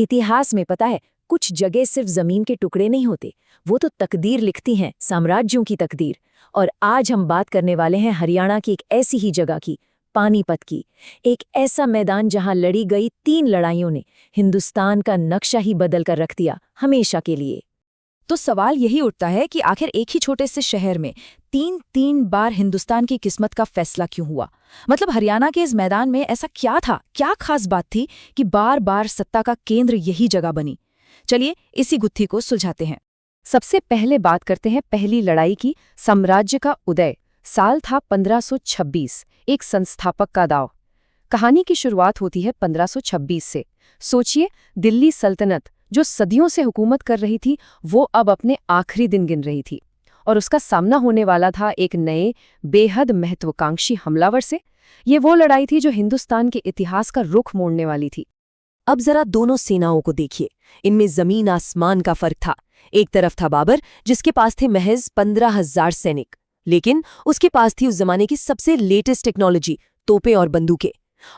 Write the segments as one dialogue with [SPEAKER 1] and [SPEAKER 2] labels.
[SPEAKER 1] इतिहास में पता है, कुछ जगह सिर्फ जमीन के टुकड़े नहीं होते, वो तो तकदीर लिखती हैं, साम्राज्यों की तकदीर। और आज हम बात करने वाले हैं हरियाणा की एक ऐसी ही जगह की, पानीपत की। एक ऐसा मैदान जहां लड़ी गई 3 लड़ाइयों ने हिंदुस्तान का नक्शा ही बदल कर रख दिया, हमेशा के लिए।
[SPEAKER 2] तो सवाल यही उठता है कि आखिर एक ही छोटे से शहर में तीन बार हिंदुस्तान की किस्मत का फैसला क्यों हुआ। मतलब हरियाणा के इस मैदान में ऐसा क्या था, क्या खास बात थी कि बार बार सत्ता का केंद्र यही जगह बनी। चलिए इसी गुत्थी को सुलझाते हैं।
[SPEAKER 1] सबसे पहले बात करते हैं पहली लड़ाई की, साम्राज्य का उदय। साल था 1526, एक संस्थापक का दाव। कहानी की शुरुआत होती है 1526 से। सोचिए, दिल्ली सल्तनत जो सदियों से हुकूमत कर रही थी, वो अब अपने आखिरी दिन गिन रही थी, और उसका सामना होने वाला था एक नए, बेहद महत्वाकांक्षी हमलावर से। ये वो लड़ाई थी जो हिंदुस्तान के इतिहास का रुख मोड़ने वाली थी।
[SPEAKER 3] अब जरा दोनों सेनाओं को देखिए, इनमें जमीन आसमान का फर्क था। एक तरफ था बाबर, जिसके पास थे महज 15,000 सैनिक, लेकिन उसके पास थी उस जमाने की सबसे लेटेस्ट टेक्नोलॉजी, तोपें और बंदूकें।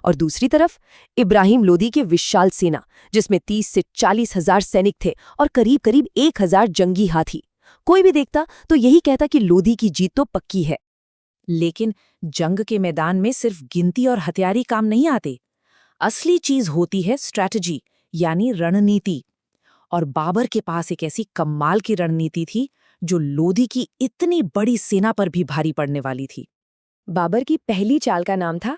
[SPEAKER 3] और दूसरी तरफ इब्राहिम लोदी की विशाल सेना, जिसमें 30 से 40,000 सैनिक थे और करीब करीब 1,000 जंगी हाथी। कोई भी देखता तो यही कहता कि लोदी की जीत तो पक्की है।
[SPEAKER 2] लेकिन जंग के मैदान में सिर्फ गिनती और हथियारी काम नहीं आते। असली चीज होती है स्ट्रैटेजी, यानी रणनीति। और बाबर के पास एक ऐसी कमाल की रणनीति थी जो लोदी की इतनी बड़ी सेना पर भी भारी पड़ने वाली थी।
[SPEAKER 1] बाबर की पहली चाल का नाम था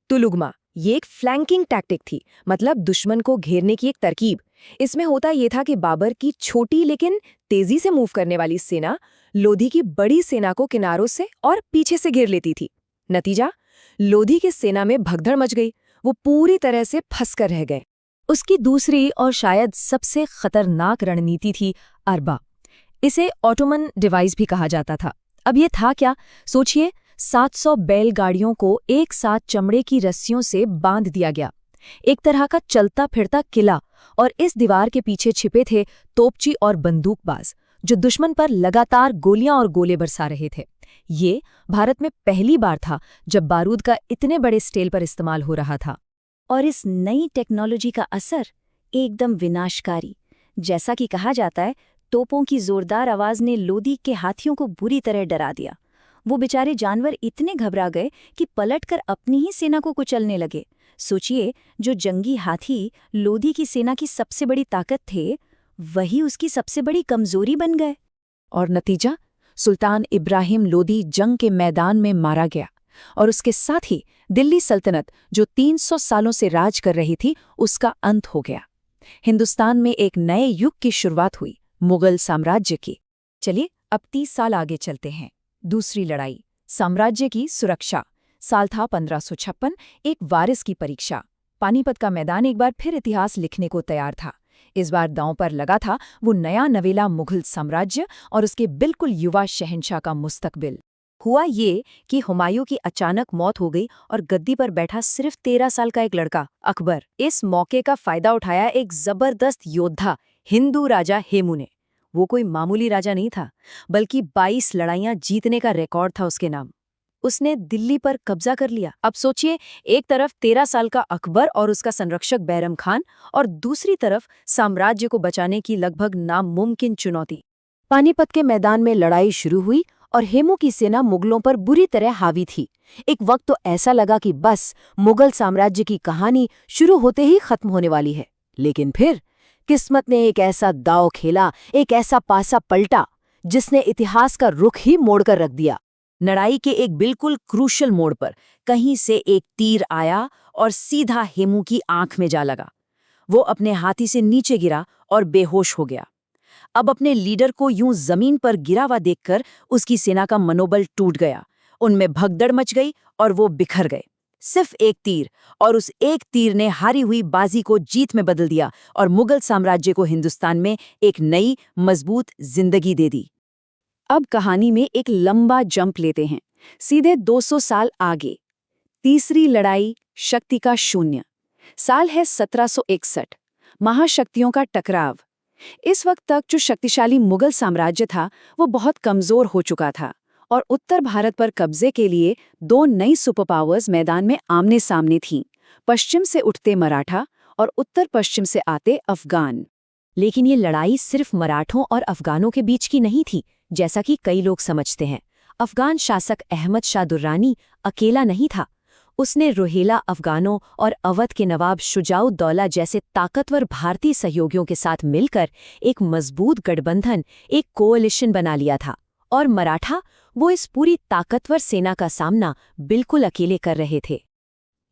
[SPEAKER 1] तुलुगमा। ये एक फ्लैंकिंग टैक्टिक थी, मतलब दुश्मन को घेरने की एक तरकीब। इसमें होता ये था कि बाबर की छोटी लेकिन तेजी से मूव करने वाली सेना लोधी की बड़ी सेना को किनारों से और पीछे से घेर लेती थी। नतीजा, लोधी की सेना में भगदड़ मच गई, वो पूरी तरह से फंसकर रह गए। उसकी दूसरी और शायद सबसे खतरनाक रणनीति थी अरबा। इसे ऑटोमन डिवाइस भी कहा जाता था। अब ये था क्या? सोचिए, 700 बैलगाड़ियों को एक साथ चमड़े की रस्सियों से बांध दिया गया, एक तरह का चलता फिरता किला। और इस दीवार के पीछे छिपे थे तोपची और बंदूकबाज, जो दुश्मन पर लगातार गोलियां और गोले बरसा रहे थे। ये भारत में पहली बार था जब बारूद का इतने बड़े स्केल पर इस्तेमाल हो रहा था। और इस नई टेक्नोलॉजी का असर एकदम विनाशकारी। जैसा कि कहा जाता है, तोपों की जोरदार आवाज ने लोदी के हाथियों को बुरी तरह डरा दिया। वो बेचारे जानवर इतने घबरा गए कि पलटकर अपनी ही सेना को कुचलने लगे। सोचिए, जो जंगी हाथी लोदी की सेना की सबसे बड़ी ताकत थे, वही उसकी सबसे बड़ी कमजोरी बन गए। और नतीजा, सुल्तान इब्राहिम लोदी जंग के मैदान में मारा गया, और उसके साथ ही दिल्ली सल्तनत जो 300 सालों से राज कर रही थी, उसका अंत हो गया। हिंदुस्तान में एक नए युग की शुरुआत हुई, मुगल साम्राज्य की। चलिए अब 30 साल आगे चलते हैं। दूसरी लड़ाई, साम्राज्य की सुरक्षा। साल था 1556, एक वारिस की परीक्षा। पानीपत का मैदान एक बार फिर इतिहास लिखने को तैयार था। इस बार दांव पर लगा था वो नया नवेला मुगल साम्राज्य और उसके बिल्कुल युवा शहंशाह का मुस्तकबिल। हुआ ये कि हुमायूं की अचानक मौत हो गई और गद्दी पर बैठा सिर्फ 13 साल का एक लड़का अकबर। इस मौके का फायदा उठाया एक जबरदस्त योद्धा, हिंदू राजा हेमू ने। वो कोई मामूली राजा नहीं था, बल्कि 22 लड़ाइयां जीतने का रिकॉर्ड था उसके नाम। उसने दिल्ली पर कब्जा कर लिया। अब सोचिए, एक तरफ 13 साल का अकबर और उसका संरक्षक बैरम खान, और दूसरी तरफ साम्राज्य को बचाने की लगभग नामुमकिन चुनौती। पानीपत के मैदान में लड़ाई शुरू हुई और हेमू की सेना मुगलों पर बुरी तरह हावी थी। एक वक्त तो ऐसा लगा कि बस मुगल साम्राज्य की कहानी शुरू होते ही खत्म होने वाली है। लेकिन फिर किस्मत ने एक ऐसा दांव खेला, एक ऐसा पासा पलटा, जिसने इतिहास का रुख ही मोड़कर रख दिया। लड़ाई के एक बिल्कुल क्रूशल मोड़ पर कहीं से एक तीर आया और सीधा हेमू की आंख में जा लगा। वो अपने हाथी से नीचे गिरा और बेहोश हो गया। अब अपने लीडर को यूं जमीन पर गिरा हुआ देखकर उसकी सेना का मनोबल टूट गया। उनमें भगदड़ मच गई और वो बिखर गए। सिर्फ एक तीर, और उस एक तीर ने हारी हुई बाजी को जीत में बदल दिया और मुगल साम्राज्य को हिंदुस्तान में एक नई मजबूत जिंदगी दे दी। अब कहानी में एक लंबा जंप लेते हैं, सीधे 200 साल आगे। तीसरी लड़ाई, शक्ति का शून्य। साल है 1761, महाशक्तियों का टकराव। इस वक्त तक जो शक्तिशाली मुगल साम्राज्य था, वो बहुत कमजोर हो चुका था, और उत्तर भारत पर कब्जे के लिए 2 नई सुपर पावर्स मैदान में आमने सामने थीं। पश्चिम से उठते मराठा
[SPEAKER 2] और उत्तर पश्चिम से आते अफगान।
[SPEAKER 3] लेकिन ये लड़ाई सिर्फ मराठों और अफगानों के बीच की नहीं थी, जैसा कि कई लोग समझते हैं। अफगान शासक अहमद शाह दुर्रानी अकेला नहीं था। उसने रोहेला अफगानों और अवध के नवाब शुजाउद्दौला जैसे ताकतवर भारतीय सहयोगियों के साथ मिलकर एक मजबूत गठबंधन, एक कोalition बना लिया था। और मराठा, वो इस पूरी ताकतवर सेना का सामना बिल्कुल अकेले कर रहे थे।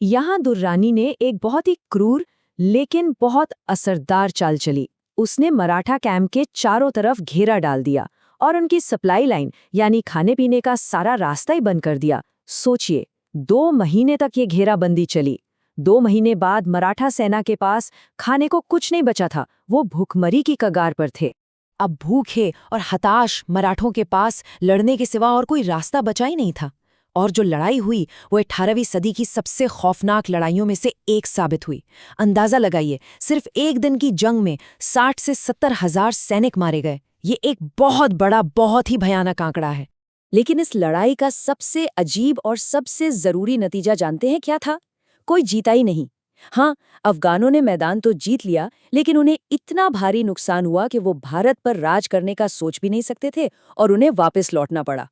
[SPEAKER 2] यहाँ दुर्रानी ने एक बहुत ही क्रूर लेकिन बहुत असरदार चाल चली। उसने मराठा कैंप के चारों तरफ घेरा डाल दिया और उनकी सप्लाई लाइन यानी खाने पीने का सारा रास्ता ही बंद कर दिया। सोचिए, 2 महीने तक ये घेराबंदी चली। 2 महीने बाद मराठा सेना के पास खाने को कुछ नहीं बचा था। वो भूखमरी की कगार पर थे।
[SPEAKER 3] अब भूखे और हताश मराठों के पास लड़ने के सिवा और कोई रास्ता बचा ही नहीं था। और जो लड़ाई हुई वो 18वीं सदी की सबसे खौफनाक लड़ाइयों में से एक साबित हुई। अंदाजा लगाइए, सिर्फ एक दिन की जंग में 60 से 70 हजार सैनिक मारे गए। ये एक बहुत बड़ा, बहुत ही भयानक आंकड़ा है।
[SPEAKER 2] लेकिन इस लड़ाई का सबसे अजीब और सबसे जरूरी नतीजा जानते हैं क्या था? कोई जीता ही नहीं। हाँ, अफगानों ने मैदान तो जीत लिया, लेकिन उन्हें इतना भारी नुकसान हुआ कि वो भारत पर राज करने का सोच भी नहीं सकते थे और उन्हें वापस लौटना पड़ा।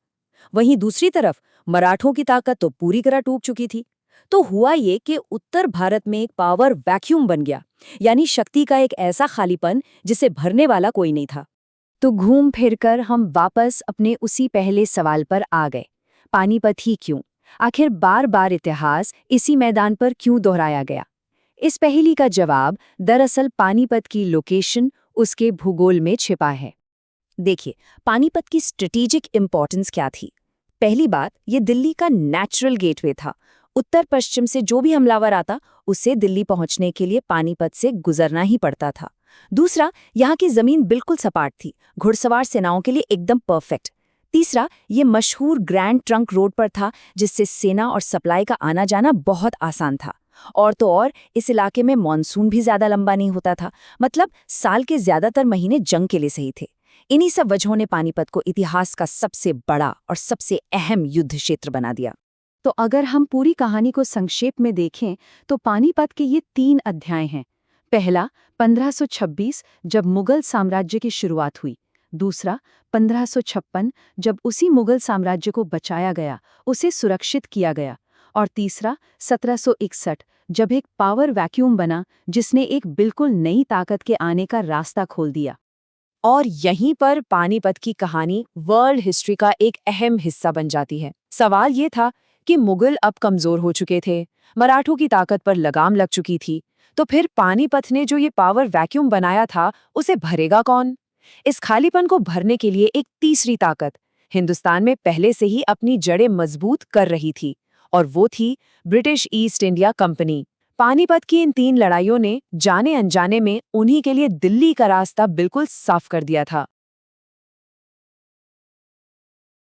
[SPEAKER 2] वहीं दूसरी तरफ मराठों की ताकत तो पूरी तरह टूट चुकी थी। तो हुआ ये कि उत्तर भारत में एक पावर वैक्यूम बन गया, यानी शक्ति का एक ऐसा खालीपन जिसे भरने वाला कोई नहीं था।
[SPEAKER 1] तो घूम फिरकर हम वापस अपने उसी पहले सवाल पर आ गए, पानीपत ही क्यों? आखिर बार बार इतिहास इसी मैदान पर क्यों दोहराया गया? इस पहेली का जवाब दरअसल पानीपत की लोकेशन, उसके भूगोल में छिपा है। देखिए, पानीपत की स्ट्रेटेजिक इंपॉर्टेंस क्या थी? पहली बात, ये दिल्ली का नेचुरल गेटवे था। उत्तर पश्चिम से जो भी हमलावर आता, उसे दिल्ली पहुंचने के लिए पानीपत से गुजरना ही पड़ता था। दूसरा, यहाँ की जमीन बिल्कुल सपाट थी, घुड़सवार सेनाओं के लिए एकदम परफेक्ट। तीसरा, ये मशहूर ग्रैंड ट्रंक रोड पर था, जिससे सेना और सप्लाई का आना जाना बहुत आसान था। और तो और, इस इलाके में मॉनसून भी ज्यादा लंबा नहीं होता था, मतलब साल के ज्यादातर महीने जंग के लिए सही थे। इन्हीं सब वजहों ने पानीपत को इतिहास का सबसे बड़ा और सबसे अहम युद्ध क्षेत्र बना दिया।
[SPEAKER 2] तो अगर हम पूरी कहानी को संक्षेप में देखें तो पानीपत के ये 3 अध्याय हैं। पहला, 1526 जब मुगल साम्राज्य की शुरुआत हुई। दूसरा, 1556 जब उसी मुगल साम्राज्य को बचाया गया, उसे सुरक्षित किया गया। और तीसरा, 1761 जब एक पावर वैक्यूम बना, जिसने एक बिल्कुल नई ताकत के आने का रास्ता खोल दिया।
[SPEAKER 1] और यहीं पर पानीपत की कहानी वर्ल्ड हिस्ट्री का एक अहम हिस्सा बन जाती है। सवाल ये था कि मुगल अब कमजोर हो चुके थे, मराठों की ताकत पर लगाम लग चुकी थी, तो फिर पानीपत ने जो ये पावर वैक्यूम बनाया था, उसे भरेगा कौन? इस खालीपन को भरने के लिए एक तीसरी ताकत हिंदुस्तान में पहले से ही अपनी जड़ें मजबूत कर रही थी, और वो थी British east India company. Panipat की इन 3 लड़ाइयों ने जाने अनजाने में उन्हीं के लिए दिल्ली का रास्ता बिल्कुल साफ कर दिया था।